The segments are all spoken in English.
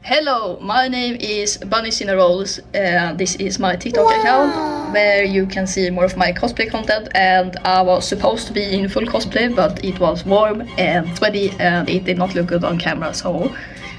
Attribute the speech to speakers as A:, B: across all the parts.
A: Hello, my name is Bunny Rolls. This is my TikTok account where you can see more of my cosplay content, and I was supposed to be in full cosplay, but it was warm and sweaty and it did not look good on camera, so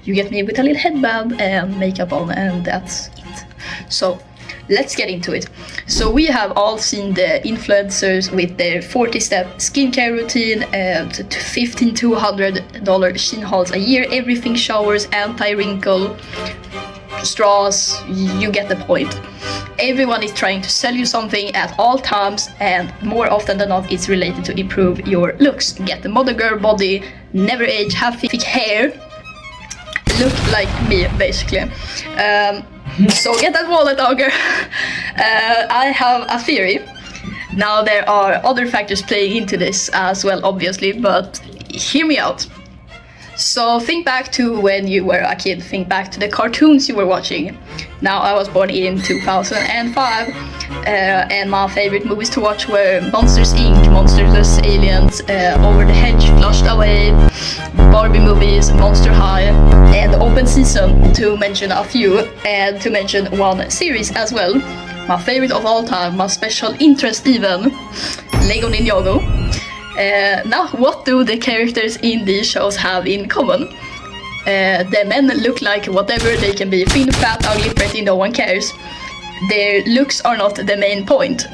A: you get me with a little headband and makeup on, and that's it. So let's get into it. So we have all seen the influencers with their 40-step skincare routine and $1,500 to $100 sheen hauls a year, everything showers, anti-wrinkle, straws, you get the point. Everyone is trying to sell you something at all times, and more often than not it's related to improve your looks. Get the model girl body, never age, have thick hair, look like me basically. So get that wallet, Auger. I have a theory. Now there are other factors playing into this as well, obviously, but hear me out. So think back to when you were a kid, think back to the cartoons you were watching. Now I was born in 2005, and my favorite movies to watch were Monsters Inc., Monsters vs. Aliens, Over the Hedge, Flushed Away, Barbie movies, Monster High, and Open Season, to mention a few, and to mention one series as well. My favorite of all time, my special interest even, Lego Ninjago. Now, what do the characters in these shows have in common? The men look like whatever they can be, thin, fat, ugly, pretty, no one cares. Their looks are not the main point.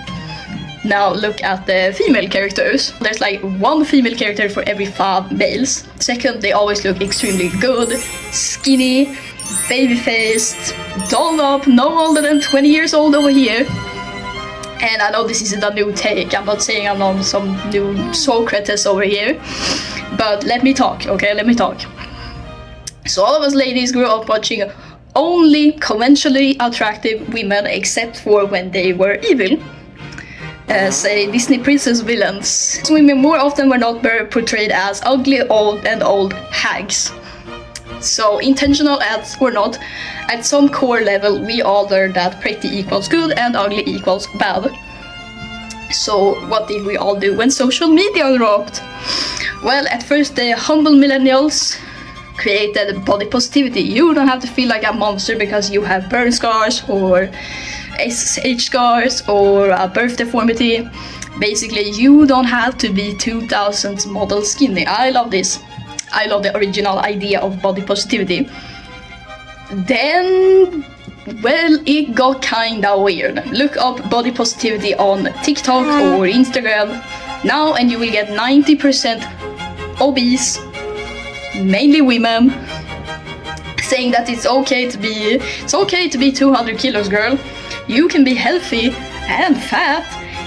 A: Now look at the female characters. There's like one female character for every 5 males. Second, they always look extremely good, skinny, baby-faced, dolled up, no older than 20 years old over here. And I know this isn't a new take, I'm not saying I'm on some new Socrates over here, but let me talk, okay, let me talk. So all of us ladies grew up watching only conventionally attractive women, except for when they were evil. Say Disney princess villains. Women more often were not portrayed as ugly, old hags. So intentional as or not, at some core level we all learned that pretty equals good and ugly equals bad. So what did we all do when social media dropped? Well, at first the humble millennials created body positivity. You don't have to feel like a monster because you have burn scars or SSH scars or a birth deformity. Basically, you don't have to be 2000s model skinny. I love this. I love the original idea of body positivity. Then, well, it got kinda weird. Look up body positivity on TikTok or Instagram now and you will get 90% obese, mainly women, saying that it's okay to be 200 kilos, girl. You can be healthy and fat.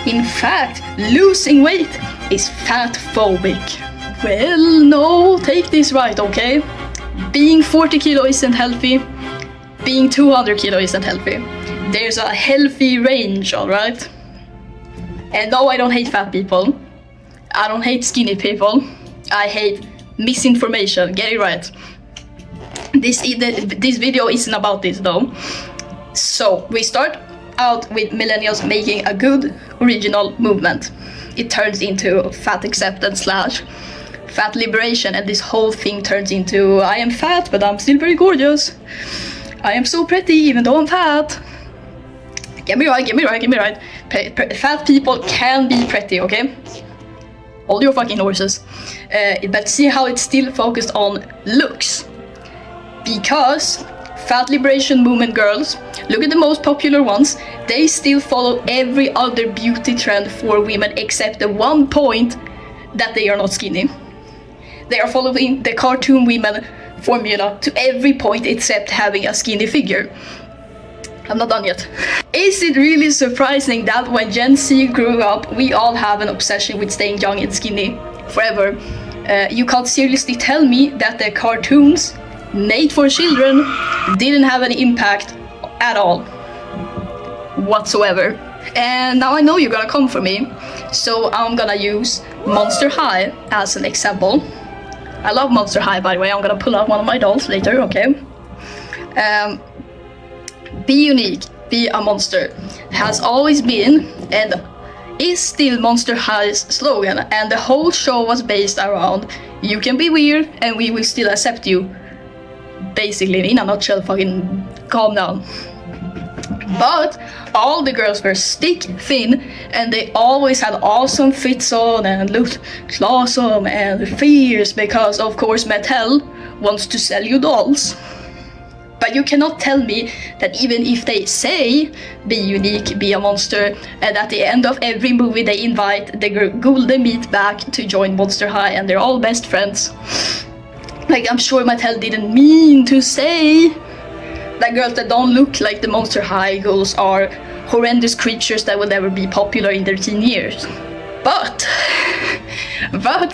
A: In fact, losing weight is fat phobic. Well, no, take this right, okay? Being 40 kilo isn't healthy. Being 200 kilo isn't healthy. There's a healthy range, alright? And no, I don't hate fat people. I don't hate skinny people. I hate misinformation. Get it right. This video isn't about this though. So we start out with millennials making a good original movement. It turns into fat acceptance / fat liberation, and this whole thing turns into I am fat but I'm still very gorgeous. I am so pretty even though I'm fat. Get me right. Fat people can be pretty, okay? Hold your fucking horses. But see how it's still focused on looks. Because fat liberation movement girls, look at the most popular ones, they still follow every other beauty trend for women except the one point that they are not skinny. They are following the cartoon women formula to every point except having a skinny figure. I'm not done yet. Is it really surprising that when Gen Z grew up, we all have an obsession with staying young and skinny forever? You can't seriously tell me that the cartoons made for children didn't have any impact at all whatsoever. And now I know you're gonna come for me, so I'm gonna use Monster High as an example. I love Monster High, by the way. I'm gonna pull out one of my dolls later, okay? Be unique, be a monster has always been and is still Monster High's slogan, and the whole show was based around you can be weird and we will still accept you. basically, in a nutshell, fucking calm down. But all the girls were stick thin, and they always had awesome fits on and looked awesome and fierce because, of course, Mattel wants to sell you dolls. But you cannot tell me that even if they say be unique, be a monster, and at the end of every movie they invite the girl they meet back to join Monster High and they're all best friends. Like, I'm sure Mattel didn't mean to say that girls that don't look like the Monster High girls are horrendous creatures that will never be popular in their teen years. But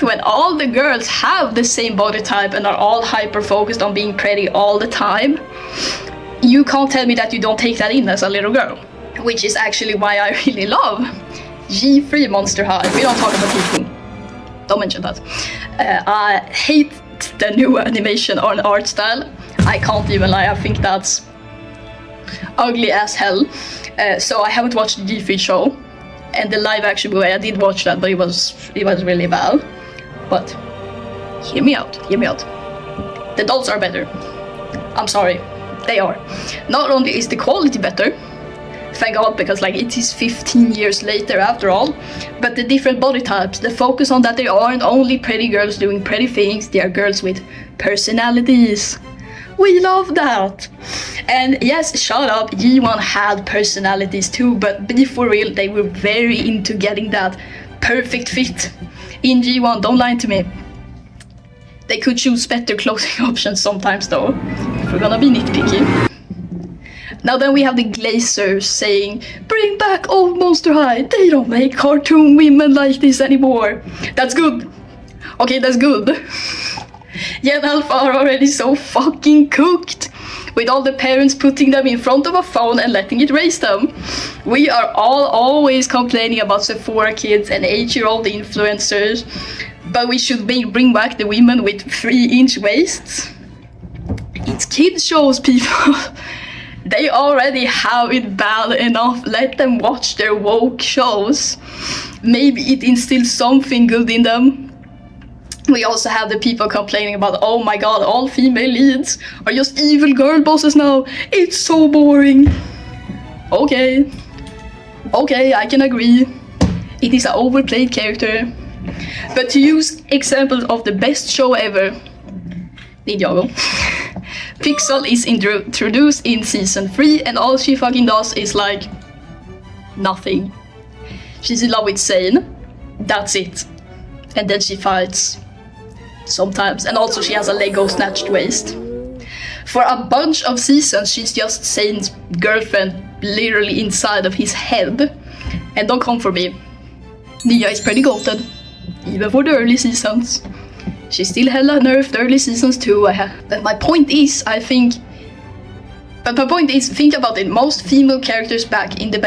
A: when all the girls have the same body type and are all hyper focused on being pretty all the time, you can't tell me that you don't take that in as a little girl. Which is actually why I really love G3 Monster High. We don't talk about G2. Don't mention that. I hate the new animation or art style. I can't even lie, I think that's ugly as hell. So I haven't watched the G3 show. And the live action movie, I did watch that, but it was really bad. But hear me out. The dolls are better. I'm sorry, they are. Not only is the quality better, thank God, because like it is 15 years later after all, but the different body types, the focus on that they aren't only pretty girls doing pretty things, they are girls with personalities. We love that. And yes, shut up, G1 had personalities too, but be for real, they were very into getting that perfect fit in G1, don't lie to me. They could choose better clothing options sometimes though, if we're gonna be nitpicky. Now then we have the Glazers saying, bring back old Monster High, they don't make cartoon women like this anymore. That's good. Okay, that's good. Gen Alpha are already so fucking cooked, with all the parents putting them in front of a phone and letting it raise them. We are all always complaining about Sephora kids and 8-year-old influencers, but we should bring back the women with 3-inch waists. It's kids shows, people. They already have it bad enough. Let them watch their woke shows. Maybe it instills something good in them. We also have the people complaining about, oh my god, all female leads are just evil girl bosses now. It's so boring. Okay, I can agree. It is an overplayed character. But to use examples of the best show ever, Ninjago. Pixel is introduced in season 3 and all she fucking does is like nothing. She's in love with Sane, that's it. And then she fights sometimes, and also she has a Lego snatched waist. For a bunch of seasons she's just Sane's girlfriend, literally inside of his head. And don't come for me, Nia is pretty goated, even for the early seasons. She still hella nerfed early seasons too. But my point is, think about it. Most female characters back in the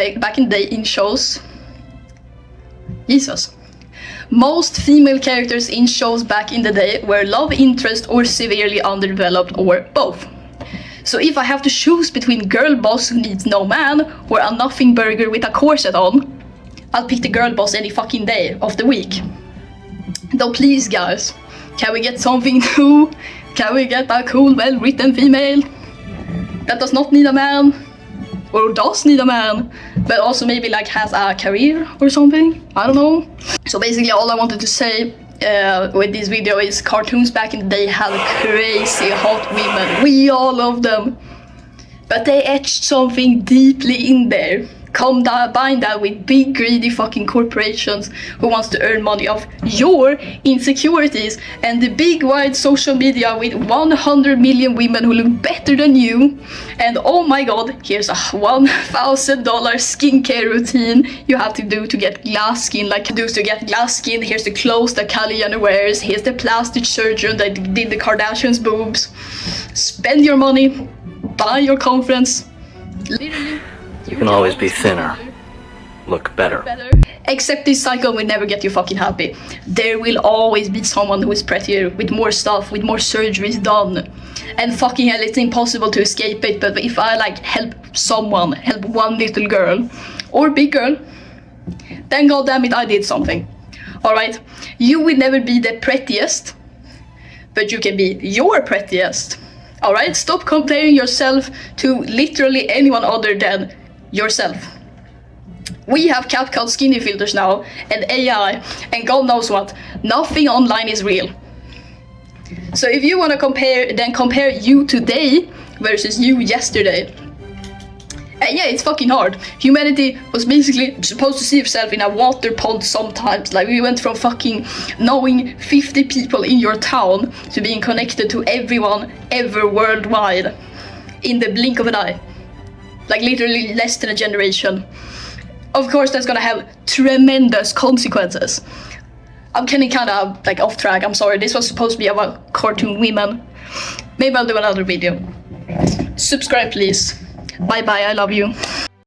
A: day in shows, Jesus. Most female characters in shows back in the day were love interest or severely underdeveloped or both. So if I have to choose between girl boss who needs no man or a nothing burger with a corset on, I'll pick the girl boss any fucking day of the week. Though please guys, can we get something new? Can we get a cool, well-written female that does not need a man? Or does need a man, but also maybe like has a career or something? I don't know. So basically all I wanted to say with this video is cartoons back in the day had crazy hot women. We all love them. But they etched something deeply in there. Combine that with big greedy fucking corporations who wants to earn money off your insecurities, and the big wide social media with 100 million women who look better than you, and oh my god, here's a $1,000 skincare routine you have to do to get glass skin, here's the clothes that Kylie Jenner wears, here's the plastic surgeon that did the Kardashians' boobs. Spend your money, buy your confidence. Literally,
B: you can always be thinner, look better.
A: Except this cycle will never get you fucking happy. There will always be someone who is prettier, with more stuff, with more surgeries done. And fucking hell, it's impossible to escape it, but if I like help one little girl, or big girl, then goddammit I did something. Alright? You will never be the prettiest, but you can be your prettiest. Alright, stop comparing yourself to literally anyone other than yourself. We have CapCut skinny filters now, and AI, and God knows what. Nothing online is real. So if you want to compare, then compare you today versus you yesterday. And yeah, it's fucking hard. Humanity was basically supposed to see itself in a water pond sometimes. Like, we went from fucking knowing 50 people in your town to being connected to everyone ever worldwide in the blink of an eye. Like, literally less than a generation. Of course, that's gonna have tremendous consequences. I'm getting kind of like off track, I'm sorry. This was supposed to be about cartoon women. Maybe I'll do another video. Subscribe, please. Bye bye, I love you.